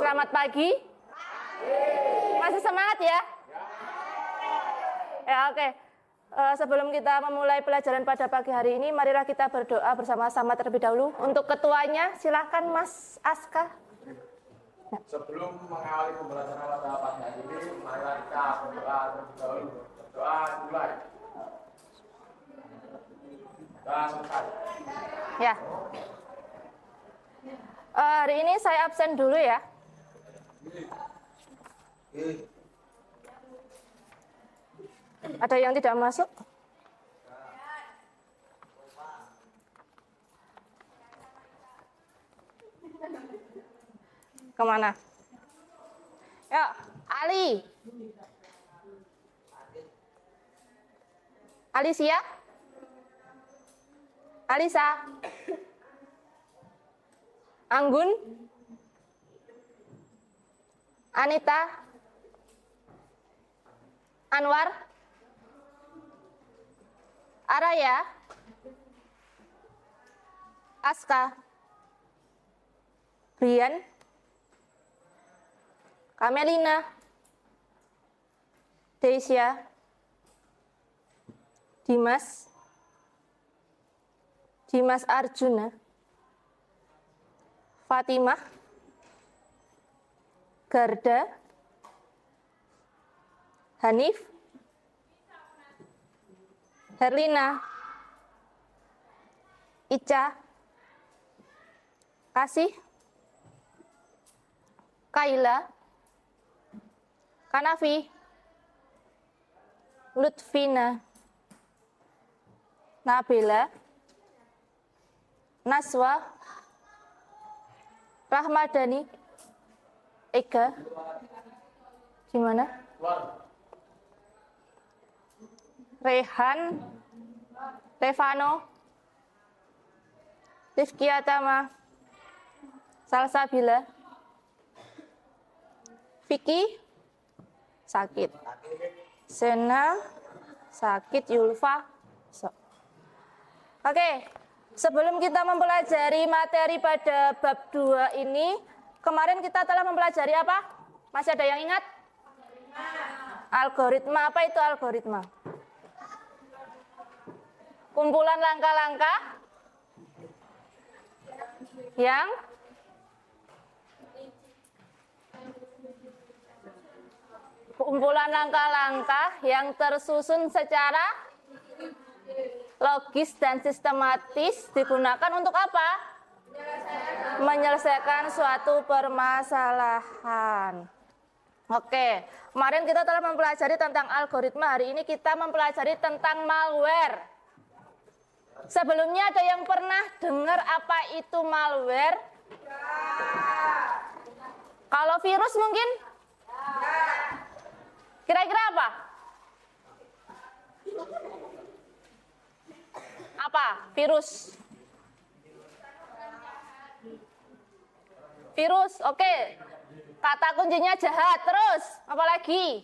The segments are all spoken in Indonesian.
Selamat pagi. Masih semangat ya? Ya, oke. Sebelum kita memulai pelajaran pada pagi hari ini, marilah kita berdoa bersama-sama terlebih dahulu. Untuk ketuanya, silakan Mas Aska. Sebelum mengawali pembelajaran pada pagi hari ini, marilah kita berdoa terlebih dahulu. Berdoa mulai. Doa selesai. Ya. Hari ini saya absen dulu ya. Ada yang tidak masuk? Kemana? Ya, Ali. Alicia? Alisa? Anggun? Anita? Anwar? Araya? Aska? Brian? Kamelina? Deisya? Dimas? Dimas Arjuna? Fatimah? Garda? Hanif? Herlina? Ica? Kasih? Kaila? Kanafi? Lutfina? Nabila? Naswa? Rahmadani? Eka? Gimana? Rehan? Stefano? Rifki Atama? Salsabila? Vicky? Sakit. Sena? Sakit. Yulfa? Oke, sebelum kita mempelajari materi pada bab 2 ini, kemarin kita telah mempelajari apa? Masih ada yang ingat? Algoritma. Apa itu algoritma? Kumpulan langkah-langkah yang tersusun secara logis dan sistematis digunakan untuk apa? Menyelesaikan suatu permasalahan. Oke, kemarin kita telah mempelajari tentang algoritma, hari ini kita mempelajari tentang malware. Sebelumnya ada yang pernah dengar apa itu malware? Kalau virus mungkin? Kira-kira apa? Apa? Virus. Virus, oke. Kata kuncinya jahat. Terus, apa lagi?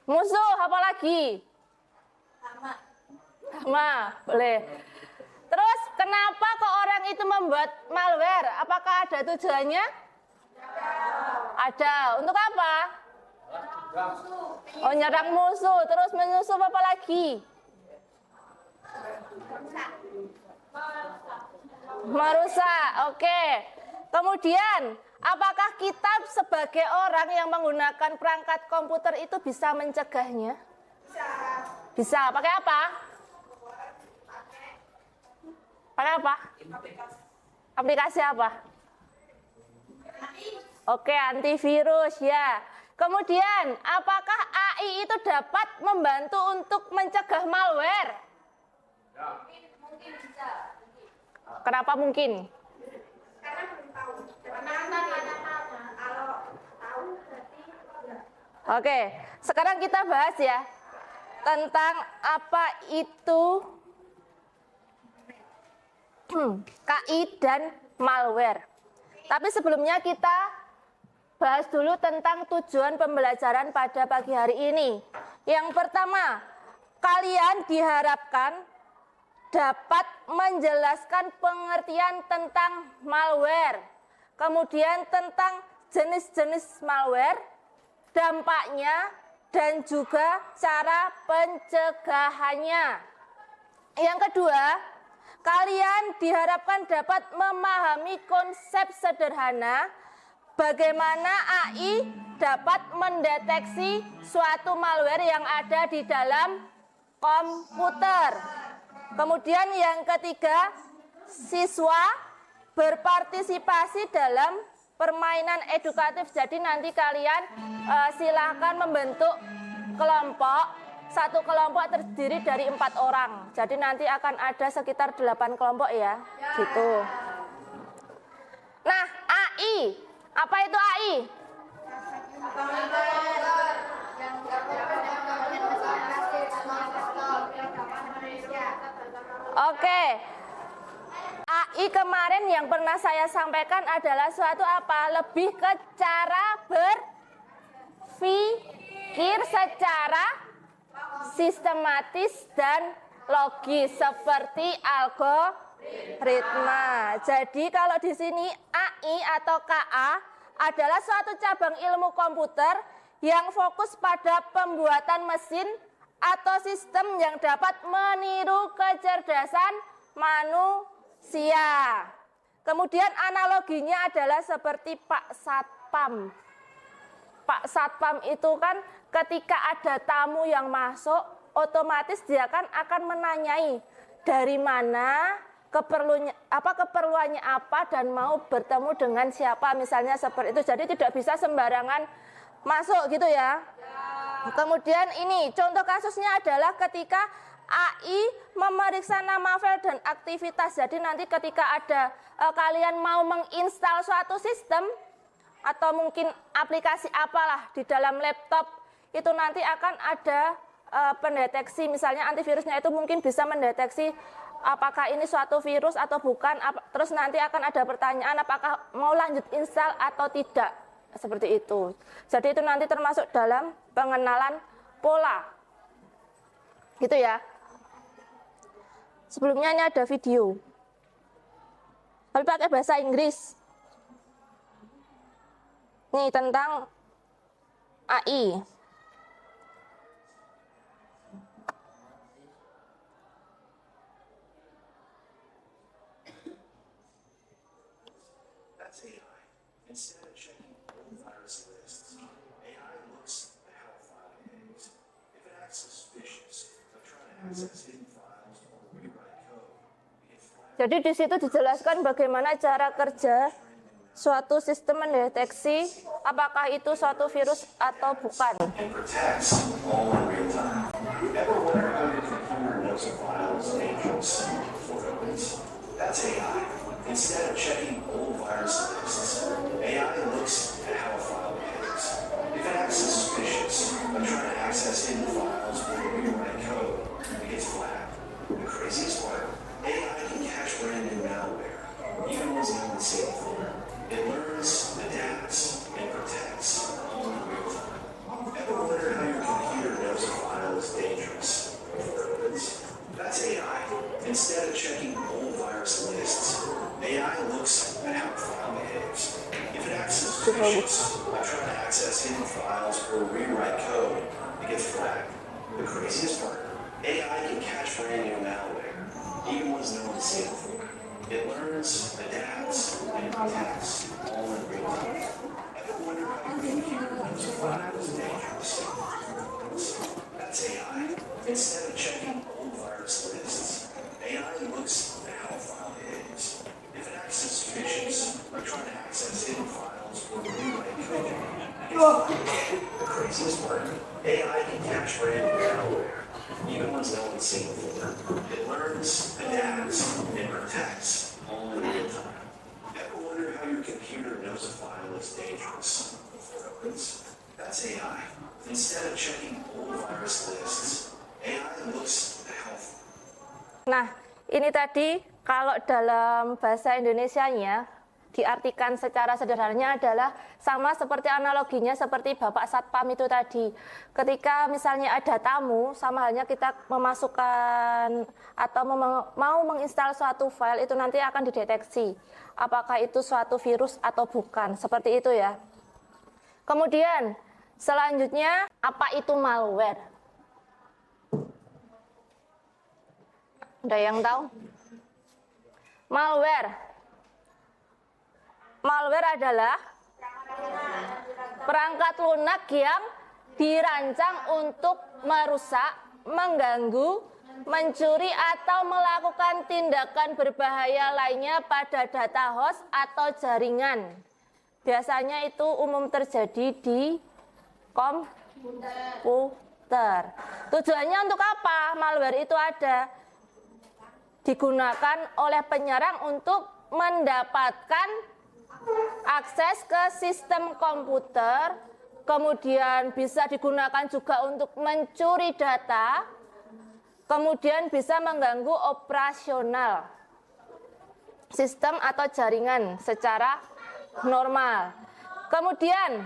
Musuh, apa lagi? Sama, boleh. Terus, kenapa kok orang itu membuat malware? Apakah ada tujuannya? Ada. Untuk apa? Oh, nyerang musuh. Terus menyusup apa lagi? Merusak. Oke. Kemudian, apakah kita sebagai orang yang menggunakan perangkat komputer itu bisa mencegahnya? Bisa. Pakai apa? Pakai apa? Aplikasi apa? Oke, antivirus ya. Kemudian, apakah AI itu dapat membantu untuk mencegah malware? Mungkin bisa. Kenapa mungkin? Karena belum tahu. Kalau tahu berarti enggak. Oke, sekarang kita bahas ya tentang apa itu KI dan malware. Tapi sebelumnya kita bahas dulu tentang tujuan pembelajaran pada pagi hari ini. Yang pertama, kalian diharapkan dapat menjelaskan pengertian tentang malware. kemudian tentang jenis-jenis malware, dampaknya, dan juga cara pencegahannya. Yang kedua, kalian diharapkan dapat memahami konsep sederhana bagaimana AI dapat mendeteksi suatu malware yang ada di dalam komputer. Kemudian yang ketiga, siswa berpartisipasi dalam permainan edukatif. Jadi nanti kalian silakan membentuk kelompok. Satu kelompok terdiri dari 4 orang. Jadi nanti akan ada sekitar 8 kelompok ya. Gitu. Nah, AI. Apa itu AI? Oke. AI kemarin yang pernah saya sampaikan adalah suatu apa? Lebih ke cara berpikir secara sistematis dan logis seperti algoritma. Jadi kalau di sini AI atau KA adalah suatu cabang ilmu komputer yang fokus pada pembuatan mesin atau sistem yang dapat meniru kecerdasan manusia. Kemudian analoginya adalah seperti Pak Satpam. Pak Satpam itu kan ketika ada tamu yang masuk, otomatis dia kan akan menanyai dari mana, keperluannya apa, dan mau bertemu dengan siapa, misalnya seperti itu. Jadi tidak bisa sembarangan masuk gitu ya. Kemudian ini contoh kasusnya adalah ketika AI memeriksa nama file dan aktivitas. Jadi nanti ketika ada kalian mau menginstal suatu sistem atau mungkin aplikasi apalah di dalam laptop, itu nanti akan ada pendeteksi, misalnya antivirusnya itu mungkin bisa mendeteksi apakah ini suatu virus atau bukan, terus nanti akan ada pertanyaan apakah mau lanjut install atau tidak, seperti itu. Jadi itu nanti termasuk dalam pengenalan pola, gitu ya. Sebelumnya ini ada video, tapi pakai bahasa Inggris. Nih tentang AI. That's AI. Instead of checking all virus lists, AI looks at how a file behaves. If it acts suspicious, they'll try to access hidden files or rewrite code. Jadi di situ dijelaskan bagaimana cara kerja suatu sistem mendeteksi apakah itu suatu virus atau bukan. It protects all in real time. Ever wonder how your computer knows a file is dangerous before it opens? That's AI. Instead of checking old virus lists, AI looks at how a file behaves. If it acts suspicious, by trying to access hidden files or rewrite code, it gets flagged. The craziest part, AI can catch brand new malware, even ones you haven't seen before. It learns, adapts, and protects all in real time. Ever wonder how your computer knows a file is dangerous before it opens? That's AI. Instead of checking old virus lists, AI looks at how a file behaves. If it acts suspicious, by trying to access hidden files or rewrite code, it gets flagged. The craziest part, AI can catch brand new malware, even ones no one's seen before. It learns, adapts, and protects all in real time. Ever wonder how your computer knows a file is dangerous? That's AI. Instead of checking old virus lists, AI looks at how a file behaves. If it acts suspicious, by trying to access hidden files or rewrite code, the craziest part, AI can catch brand new malware, even ones no one's seen before. It learns, adapts, and protects all in real time. Ever wonder how your computer knows a file is dangerous before it opens? That's AI. Instead of checking old virus lists, AI looks at how. Nah, ini tadi kalau dalam bahasa Indonesianya diartikan secara sederhananya adalah sama seperti analoginya seperti Bapak Satpam itu tadi. Ketika misalnya ada tamu, sama halnya kita memasukkan atau mau menginstal suatu file, itu nanti akan dideteksi apakah itu suatu virus atau bukan, seperti itu ya. Kemudian selanjutnya, apa itu malware? Ada yang tahu? Malware adalah perangkat lunak yang dirancang untuk merusak, mengganggu, mencuri atau melakukan tindakan berbahaya lainnya pada data host atau jaringan. Biasanya itu umum terjadi di komputer. Tujuannya untuk apa? Malware itu ada digunakan oleh penyerang untuk mendapatkan akses ke sistem komputer, kemudian bisa digunakan juga untuk mencuri data, kemudian bisa mengganggu operasional sistem atau jaringan secara normal. Kemudian,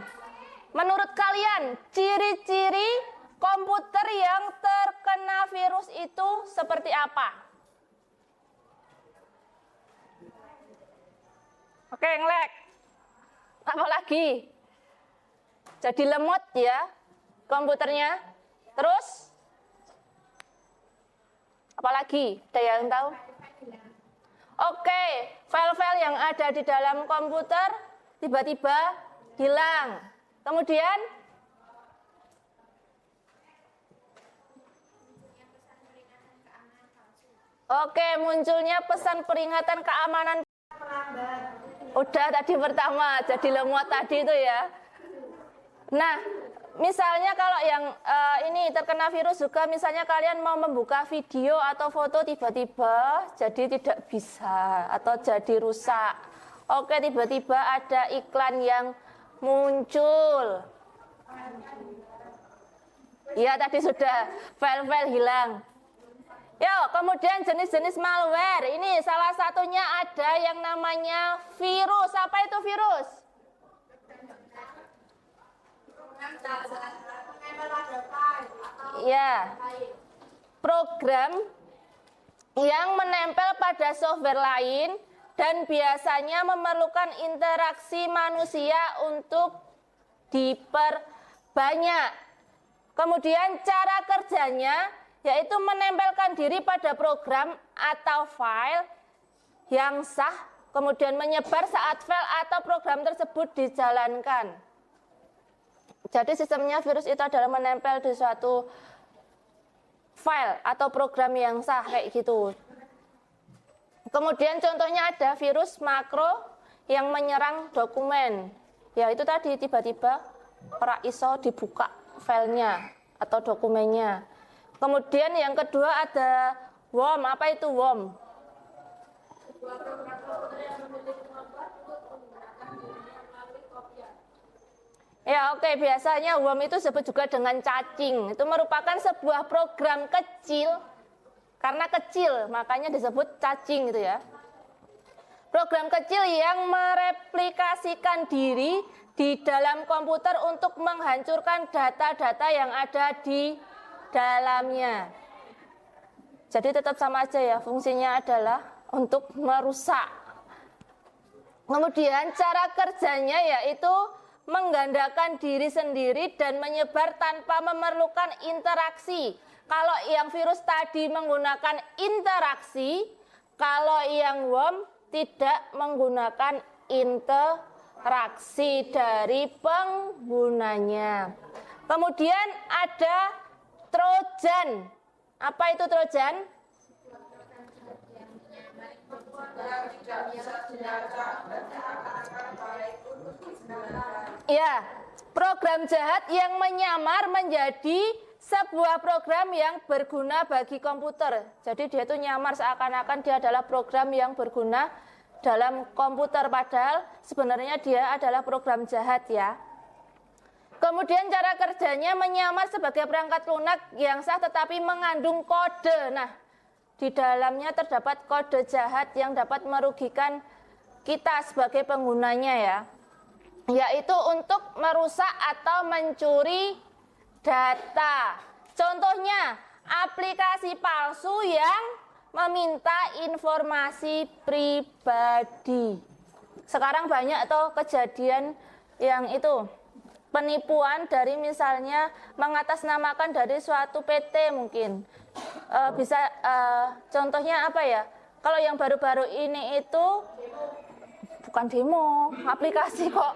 menurut kalian, ciri-ciri komputer yang terkena virus itu seperti apa? Oke, nge-lag. Apa lagi? Jadi lemot ya komputernya. Terus? Apa lagi? Ada yang tahu? Oke, file-file yang ada di dalam komputer tiba-tiba hilang. Kemudian? Oke, munculnya pesan peringatan keamanan. Udah tadi pertama, jadi lemot tadi itu ya. Nah, misalnya kalau yang ini terkena virus juga, misalnya kalian mau membuka video atau foto tiba-tiba jadi tidak bisa atau jadi rusak. Oke, tiba-tiba ada iklan yang muncul. Ya, tadi sudah file-file hilang. Yuk, kemudian jenis-jenis malware. Ini salah satunya ada yang namanya virus. Apa itu virus? Ya, program yang menempel pada software lain dan biasanya memerlukan interaksi manusia untuk diperbanyak. Kemudian cara kerjanya yaitu menempelkan diri pada program atau file yang sah, kemudian menyebar saat file atau program tersebut dijalankan. Jadi sistemnya virus itu adalah menempel di suatu file atau program yang sah, kayak gitu. Kemudian contohnya ada virus makro yang menyerang dokumen. Ya itu tadi tiba-tiba ora iso dibuka filenya atau dokumennya. Kemudian yang kedua ada worm. Apa itu worm? Ya oke, biasanya worm itu disebut juga dengan cacing. Itu merupakan sebuah program kecil. Karena kecil, makanya disebut cacing gitu ya. Program kecil yang mereplikasikan diri di dalam komputer untuk menghancurkan data-data yang ada di dalamnya. Jadi tetap sama aja ya, fungsinya adalah untuk merusak. Kemudian cara kerjanya yaitu menggandakan diri sendiri dan menyebar tanpa memerlukan interaksi. Kalau yang virus tadi menggunakan interaksi, kalau yang worm tidak menggunakan interaksi dari penggunanya. Kemudian ada Trojan. Apa itu Trojan? Ya, program jahat yang menyamar menjadi sebuah program yang berguna bagi komputer. Jadi dia itu nyamar seakan-akan dia adalah program yang berguna dalam komputer, padahal sebenarnya dia adalah program jahat ya. Kemudian cara kerjanya menyamar sebagai perangkat lunak yang sah tetapi mengandung kode. Nah, di dalamnya terdapat kode jahat yang dapat merugikan kita sebagai penggunanya ya, yaitu untuk merusak atau mencuri data. Contohnya aplikasi palsu yang meminta informasi pribadi. Sekarang banyak tuh kejadian yang itu penipuan dari misalnya mengatasnamakan dari suatu PT mungkin. Contohnya apa ya? Kalau yang baru-baru ini itu bukan demo, aplikasi kok.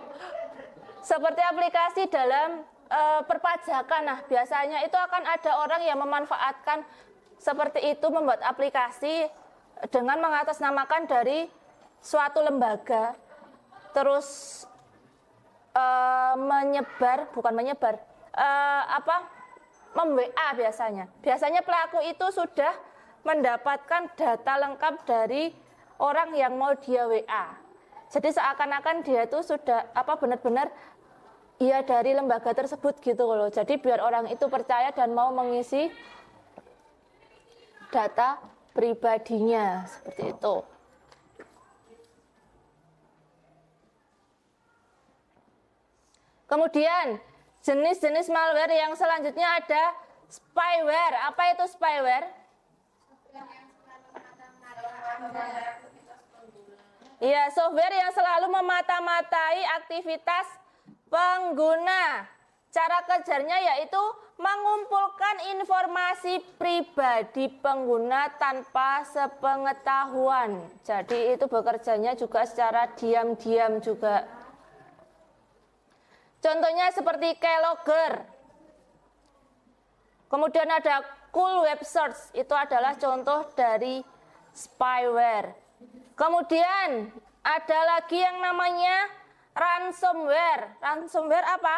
Seperti aplikasi dalam perpajakan. Nah, biasanya itu akan ada orang yang memanfaatkan seperti itu, membuat aplikasi dengan mengatasnamakan dari suatu lembaga, terus mem-WA biasanya. Biasanya pelaku itu sudah mendapatkan data lengkap dari orang yang mau dia WA. Jadi seakan-akan dia itu sudah benar-benar ya dari lembaga tersebut gitu loh. Jadi biar orang itu percaya dan mau mengisi data pribadinya seperti itu. Kemudian jenis-jenis malware yang selanjutnya ada spyware. Apa itu spyware? Ya, software yang selalu memata-matai aktivitas pengguna. Cara kerjanya yaitu mengumpulkan informasi pribadi pengguna tanpa sepengetahuan. Jadi itu bekerjanya juga secara diam-diam juga. Contohnya seperti keylogger. Kemudian ada cool web search, itu adalah contoh dari spyware. Kemudian ada lagi yang namanya ransomware. Ransomware apa?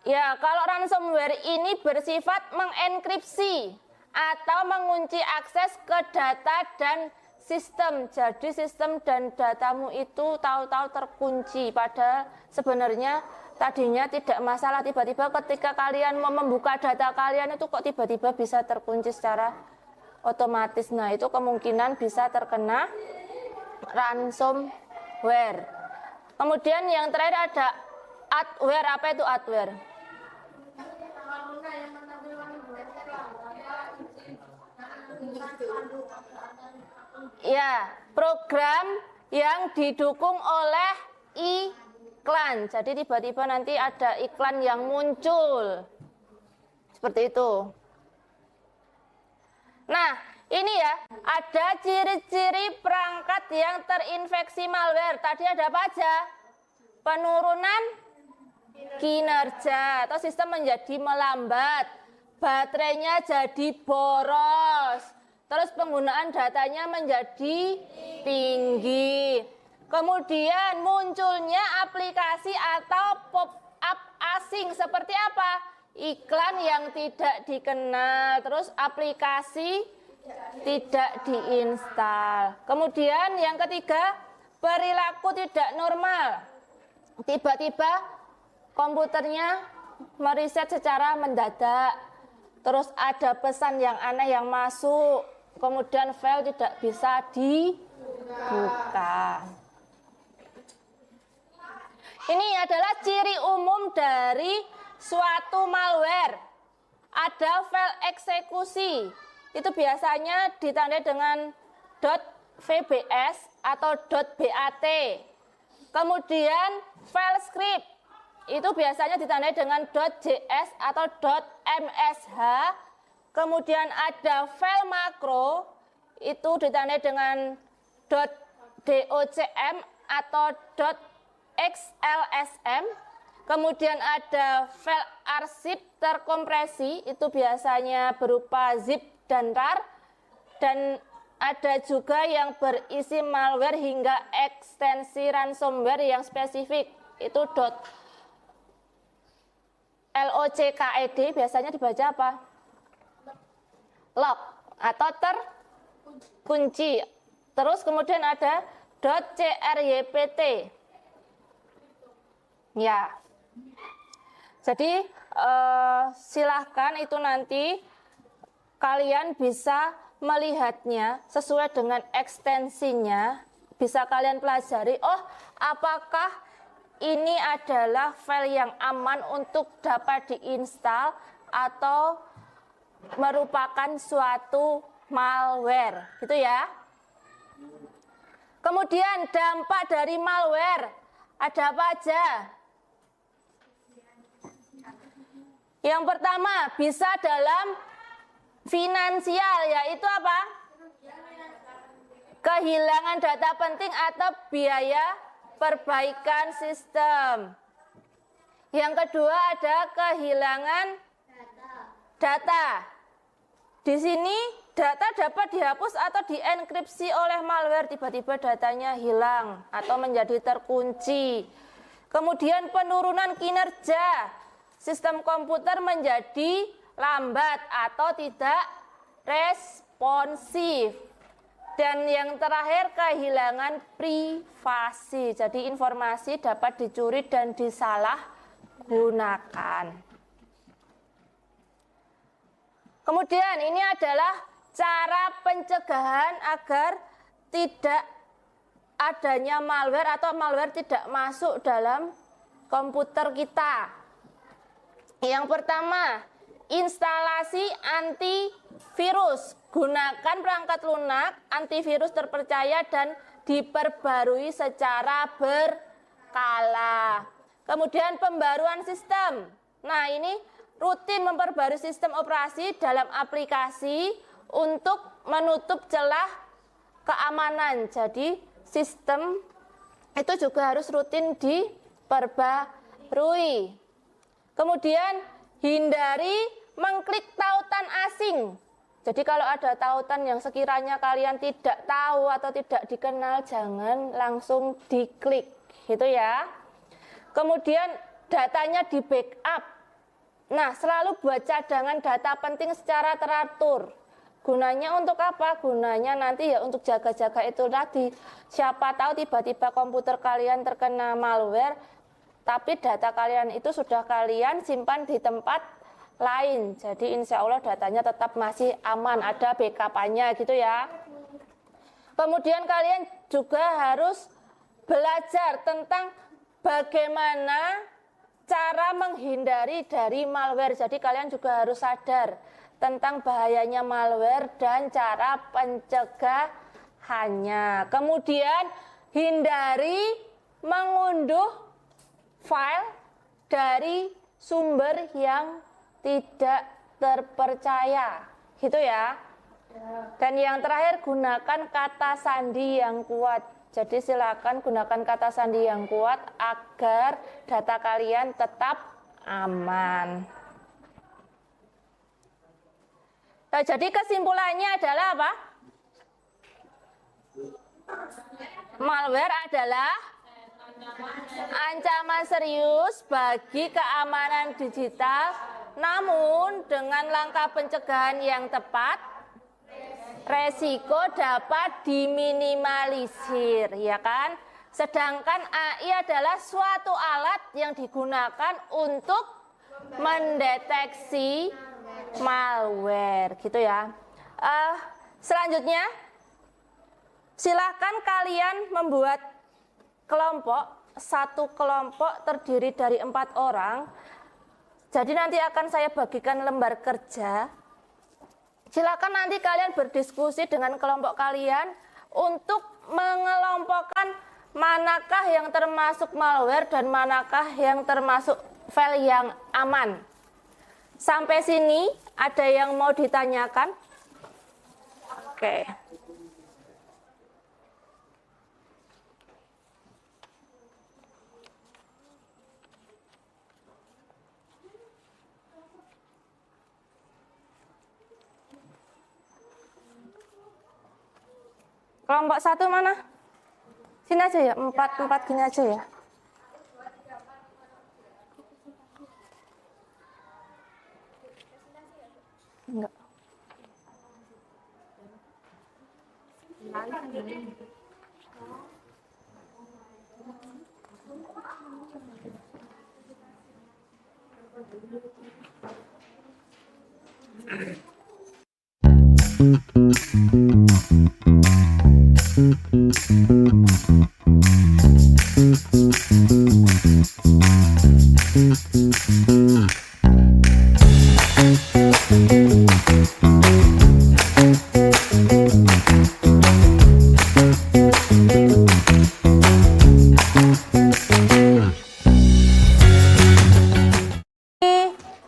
Ya, kalau ransomware ini bersifat mengenkripsi atau mengunci akses ke data dan sistem. Jadi sistem dan datamu itu tahu-tahu terkunci, padahal sebenarnya tadinya tidak masalah. Tiba-tiba ketika kalian mau membuka data kalian itu kok tiba-tiba bisa terkunci secara otomatis. Nah, itu kemungkinan bisa terkena ransomware. Kemudian yang terakhir ada adware. Apa itu adware? Ya, program yang didukung oleh iklan. Jadi tiba-tiba nanti ada iklan yang muncul. Seperti itu. Nah, ini ya, ada ciri-ciri perangkat yang terinfeksi malware. Tadi ada apa aja? Penurunan kinerja atau sistem menjadi melambat, baterainya jadi boros, terus penggunaan datanya menjadi tinggi. Kemudian munculnya aplikasi atau pop-up asing seperti apa? Iklan yang tidak dikenal, terus aplikasi tidak diinstal. Kemudian yang ketiga, perilaku tidak normal. Tiba-tiba komputernya meriset secara mendadak, terus ada pesan yang aneh yang masuk, kemudian file tidak bisa dibuka. Ini adalah ciri umum dari suatu malware. Ada file eksekusi, itu biasanya ditandai dengan .vbs atau .bat. Kemudian file script, itu biasanya ditandai dengan .js atau .msh. Kemudian ada file makro, itu ditandai dengan .docm atau .xlsm. Kemudian ada file arsip terkompresi, itu biasanya berupa zip dan rar. Dan ada juga yang berisi malware hingga ekstensi ransomware yang spesifik, itu .locked, biasanya dibaca apa? Lock atau terkunci. Terus kemudian ada .crypt. Ya. Jadi silahkan itu nanti kalian bisa melihatnya sesuai dengan ekstensinya. Bisa kalian pelajari, oh apakah ini adalah file yang aman untuk dapat diinstal atau merupakan suatu malware, gitu ya. Kemudian dampak dari malware ada apa aja? Yang pertama bisa dalam finansial, yaitu apa? Kehilangan data penting atau biaya perbaikan sistem. Yang kedua ada kehilangan data. Di sini data dapat dihapus atau dienkripsi oleh malware, tiba-tiba datanya hilang atau menjadi terkunci. Kemudian penurunan kinerja sistem komputer menjadi lambat atau tidak responsif. Dan yang terakhir kehilangan privasi. Jadi informasi dapat dicuri dan disalahgunakan. Kemudian ini adalah cara pencegahan agar tidak adanya malware atau malware tidak masuk dalam komputer kita. Yang pertama, instalasi antivirus. Gunakan perangkat lunak antivirus terpercaya dan diperbarui secara berkala. Kemudian pembaruan sistem. Nah, ini rutin memperbarui sistem operasi dalam aplikasi untuk menutup celah keamanan. Jadi sistem itu juga harus rutin diperbarui. Kemudian hindari mengklik tautan asing. Jadi kalau ada tautan yang sekiranya kalian tidak tahu atau tidak dikenal, jangan langsung diklik, gitu ya. Kemudian datanya di backup. Nah, selalu buat cadangan data penting secara teratur. Gunanya untuk apa? Gunanya nanti ya untuk jaga-jaga itu tadi. Siapa tahu tiba-tiba komputer kalian terkena malware, tapi data kalian itu sudah kalian simpan di tempat lain. Jadi insya Allah datanya tetap masih aman, ada backup-nya gitu ya. Kemudian kalian juga harus belajar tentang bagaimana cara menghindari dari malware. Jadi kalian juga harus sadar tentang bahayanya malware dan cara pencegahannya. Kemudian hindari mengunduh file dari sumber yang tidak terpercaya, gitu ya. Dan yang terakhir, gunakan kata sandi yang kuat. Jadi silakan gunakan kata sandi yang kuat agar data kalian tetap aman. Nah, jadi kesimpulannya adalah apa? Malware adalah ancaman serius bagi keamanan digital. Namun dengan langkah pencegahan yang tepat, resiko dapat diminimalisir, ya kan? Sedangkan AI adalah suatu alat yang digunakan untuk mendeteksi malware, gitu ya. Selanjutnya, silakan kalian membuat kelompok. Satu kelompok terdiri dari 4 orang. Jadi nanti akan saya bagikan lembar kerja. Silakan nanti kalian berdiskusi dengan kelompok kalian untuk mengelompokkan manakah yang termasuk malware dan manakah yang termasuk file yang aman. Sampai sini ada yang mau ditanyakan? Oke. Kelompok 1 mana? Sini aja ya, 4 gini aja ya. Enggak.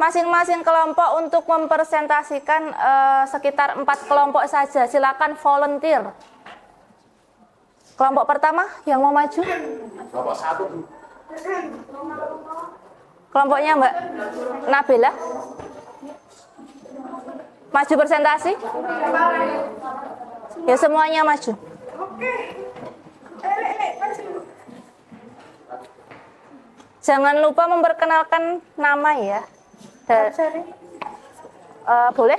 Masing-masing kelompok untuk mempresentasikan sekitar 4 kelompok saja. Silakan volunteer. Kelompok pertama yang mau maju? Kelompok 1. Kelompoknya Mbak Nabila. Maju presentasi. Ya semuanya maju. Jangan lupa memperkenalkan nama ya. Boleh?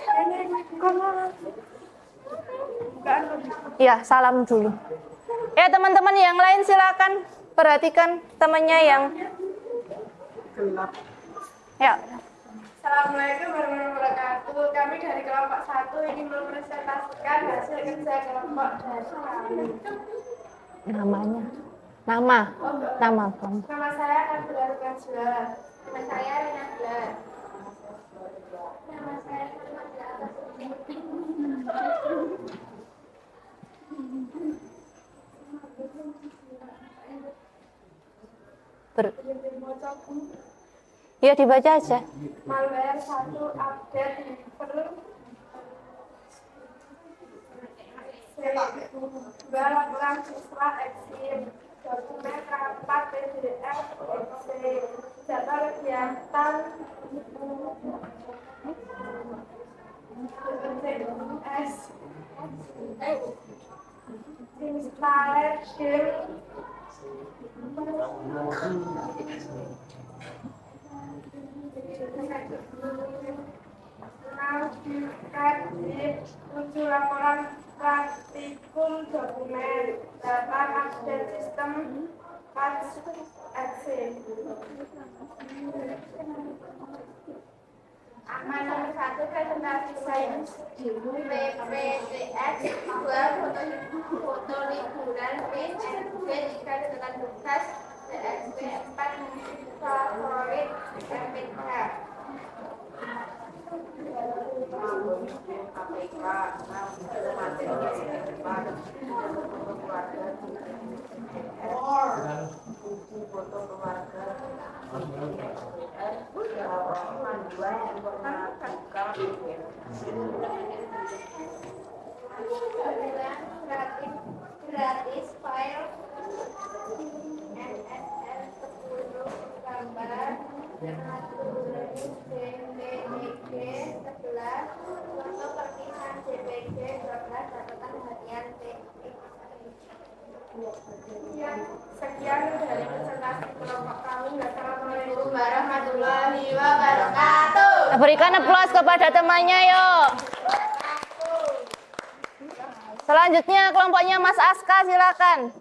Ya, salam dulu. Ya teman-teman yang lain silakan perhatikan temannya yang ya. Assalamualaikum warahmatullahi wabarakatuh. Kami dari kelompok 1 ingin mempresentasikan hasil kerja kelompok dari kami. Namanya. Nama kamu. Nama saya Nabila Rukajla. Nama saya Rina Bla. Nama saya Nabila Ya dibaca aja. Malware 1 update per laporan siswa eksim dokumen rapat PDF jadwal kegiatan S installer game tujuh laporan praktikum dokumen data update sistem patch Excel. Aman nomor 1 presentasi sains PPTX 2 foto liburan PNG 3 dengan bekas DXP 4 favorit MPK. Gratis file NSL 10 gambar JPG 11 foto perpisahan JPG 12 catatan harian TX. Sekian dari presentasi kelompok kami. Wassalamualaikum warahmatullahi wabarakatuh. Berikan aplaus kepada temannya yuk. Selanjutnya kelompoknya Mas Aska silakan.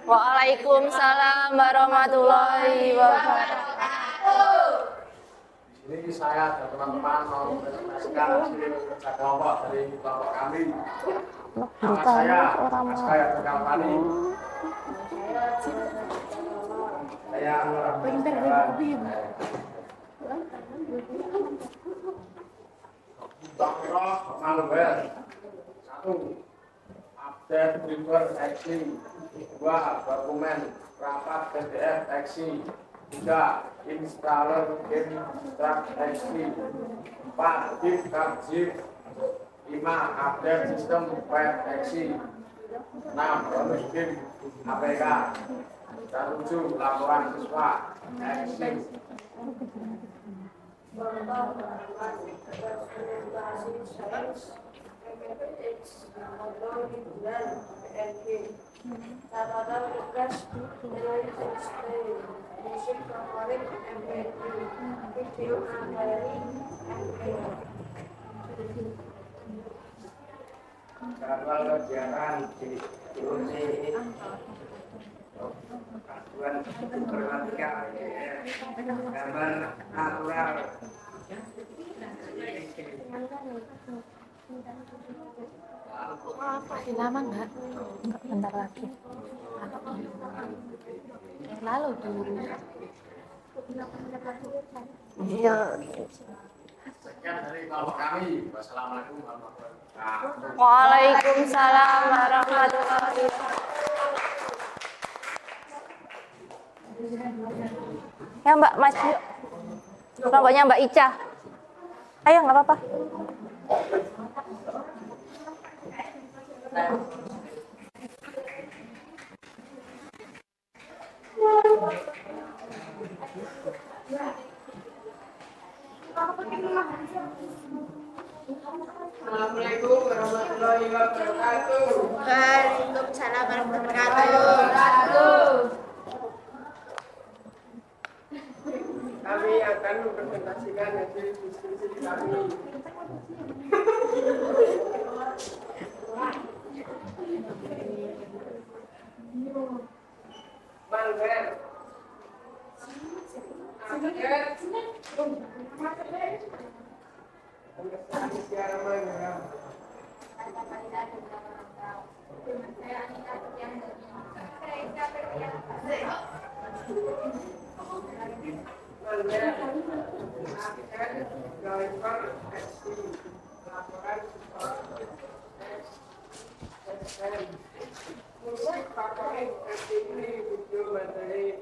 Waalaikumsalam warahmatullahi wabarakatuh. Ini saya dan teman-teman mau mempresentasikan hasil kerja kelompok dari kelompok kami. Nama saya Askaya Tegalpani. Saya orang Bangro Malware 1. Update driver Exi 2. Dokumen rapat PDF Exi 3. Installer game start Exi 4. Zip card zip 5. Update sistem web Exi 6. Bonus game APK 7. Laporan siswa Exi. Catatan tugas musik favorit MPD, video nambari MPD. jadwal kegiatan diurusi aduan informatika gambar natural. Masih lama nggak? Nggak, bentar lagi. Lalu dulu. Iya. Sekian dari kelompok kami. Wassalamualaikum warahmatullahi wabarakatuh. Waalaikumsalam warahmatullahi wabarakatuh. Ya Mbak, maju yuk. Kelompoknya Mbak Ica. Ayo, nggak apa-apa. Assalamualaikum warahmatullahi wabarakatuh. Waalaikumsalam warahmatullahi wabarakatuh. Kami akan mempresentasikan hasil diskusi kami. Malware. Musik pakai ini video materi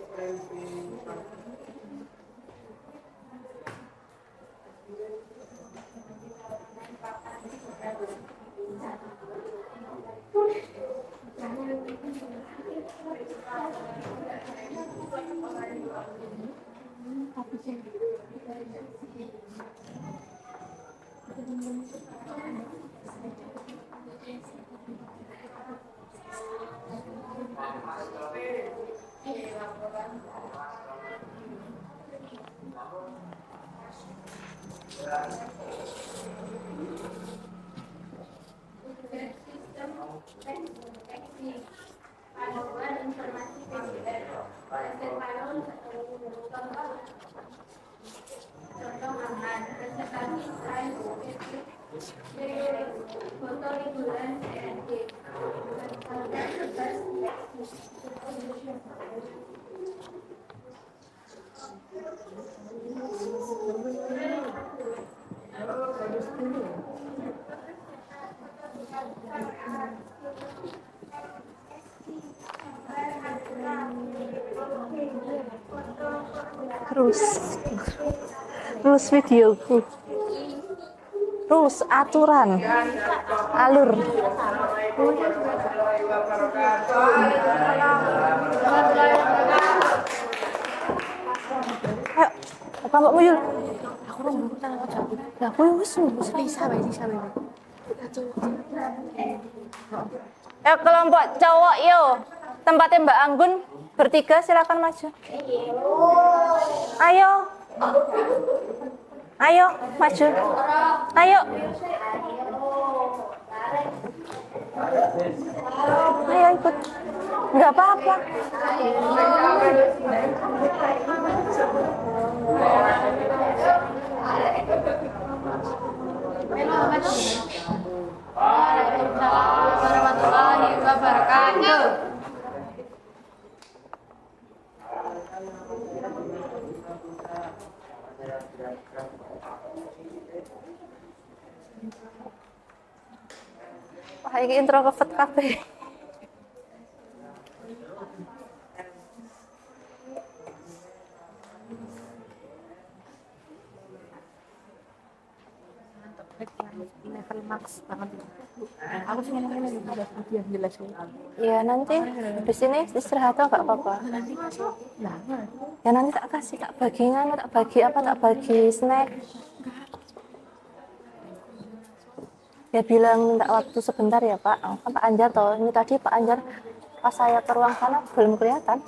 Rules videoku, rules aturan, alur. Ayo, apa mbak Muyul? Aku rambutan apa cabut? Ya aku wis bisa. Ya kelompok cowok yo, tempatnya Mbak Anggun bertiga silakan maju. Ayo. Ayo, maju. Ayo. Ayo ikut. Enggak apa-apa. Waalaikumsalam warahmatullahi wabarakatuh. Wah, ini introvert kabeh. Level max banget. Aku sih ngene udah jelas. Ya nanti habis ini istirahat atau nggak apa-apa. Nanti masuk. Lah, Ya nanti tak kasih, tak bagi nganu, tak bagi apa, tak bagi snack. Ya bilang minta waktu sebentar ya Pak. Kan Pak Anjar toh. Ini tadi Pak Anjar pas saya ke ruang sana belum kelihatan.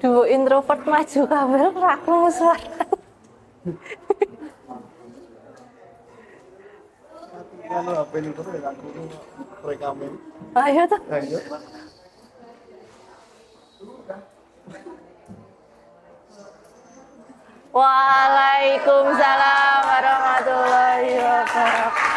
Duh, introvert maju kabel raku suara. Kalau HP ini terus ya aku rekamin. Ayo tuh. Ayo. Waalaikumsalam warahmatullahi wabarakatuh.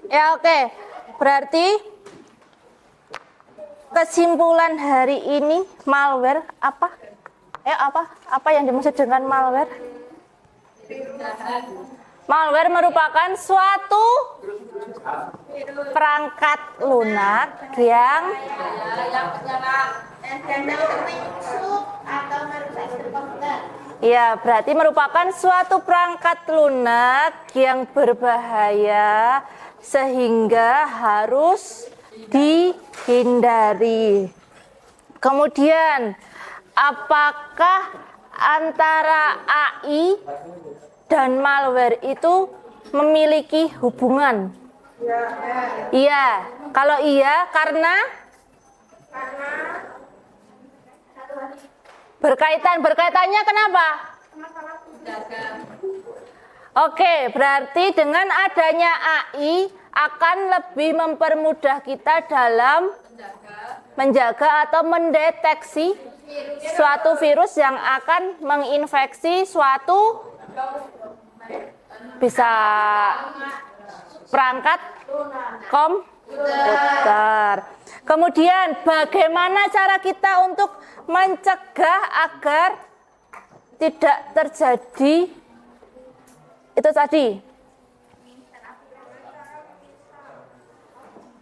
Ya oke, berarti kesimpulan hari ini malware apa? Apa yang dimaksud dengan malware? Malware merupakan suatu perangkat lunak yang ya, berarti merupakan suatu perangkat lunak yang berbahaya sehingga harus dihindari. Kemudian, apakah antara AI dan malware itu memiliki hubungan? Iya. Kalau iya, karena berkaitannya kenapa? Oke, berarti dengan adanya AI akan lebih mempermudah kita dalam menjaga atau mendeteksi suatu virus yang akan menginfeksi suatu bisa perangkat komputer. Kemudian bagaimana cara kita untuk mencegah agar tidak terjadi itu tadi?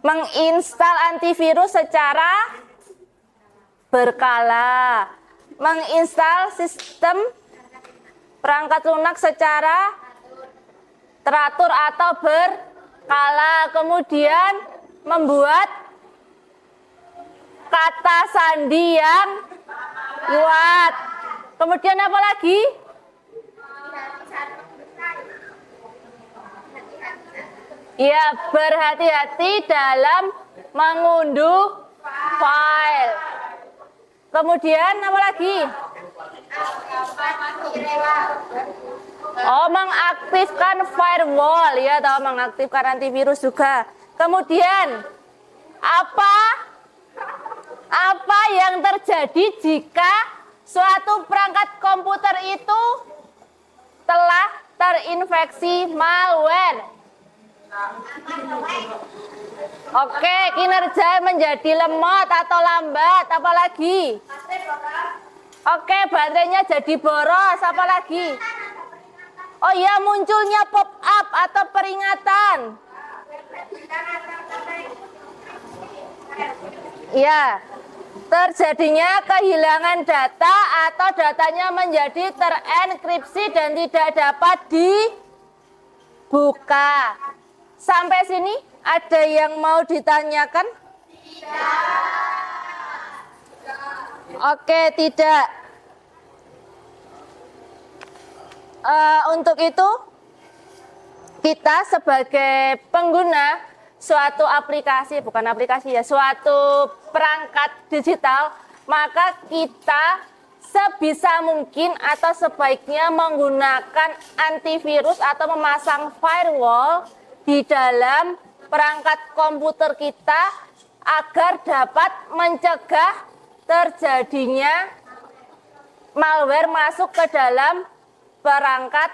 Menginstal antivirus secara berkala, menginstal sistem perangkat lunak secara teratur atau berkala, kemudian membuat kata sandi yang kuat. Kemudian apa lagi? Ya, berhati-hati dalam mengunduh file. Kemudian apa lagi? Oh, mengaktifkan firewall ya, atau mengaktifkan antivirus juga. Kemudian apa yang terjadi jika suatu perangkat komputer itu telah terinfeksi malware? Oke, kinerja menjadi lemot atau lambat, apalagi? Oke, baterainya jadi boros, apalagi? Oh iya, munculnya pop-up atau peringatan. Ya, terjadinya kehilangan data atau datanya menjadi terenkripsi dan tidak dapat dibuka. Sampai sini ada yang mau ditanyakan? Oke, tidak. Untuk itu, kita sebagai pengguna suatu aplikasi, bukan aplikasi ya, suatu perangkat digital, maka kita sebisa mungkin atau sebaiknya menggunakan antivirus atau memasang firewall di dalam perangkat komputer kita agar dapat mencegah terjadinya malware masuk ke dalam perangkat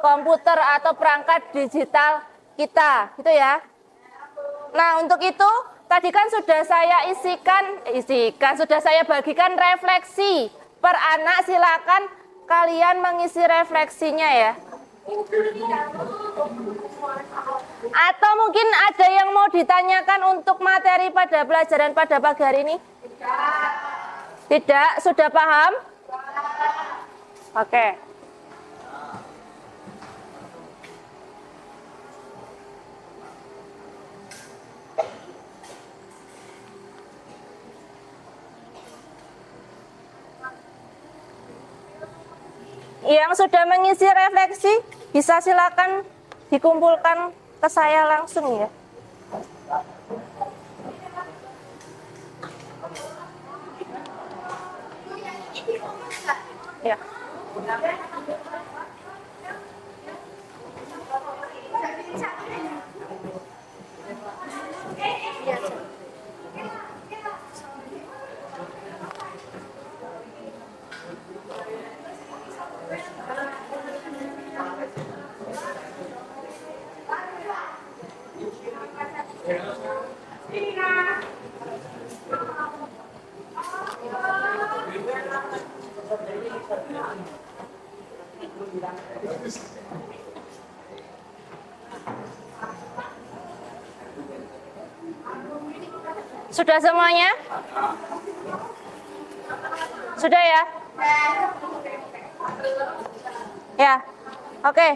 komputer atau perangkat digital kita, gitu ya. Nah, untuk itu tadi kan sudah saya sudah saya bagikan refleksi Per anak silakan kalian mengisi refleksinya ya. Atau mungkin ada yang mau ditanyakan untuk materi pada pelajaran pada pagi hari ini? Tidak? Sudah paham? Oke. Yang sudah mengisi refleksi, bisa silakan dikumpulkan ke saya langsung ya. Ya. Sudah semuanya? Sudah ya? Ya, oke.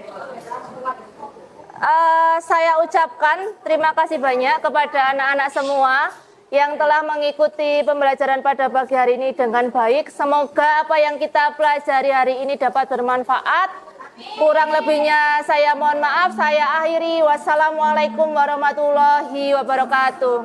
Saya ucapkan terima kasih banyak kepada anak-anak semua yang telah mengikuti pembelajaran pada pagi hari ini dengan baik. Semoga apa yang kita pelajari hari ini dapat bermanfaat. Kurang lebihnya saya mohon maaf. Saya akhiri. Wassalamualaikum warahmatullahi wabarakatuh.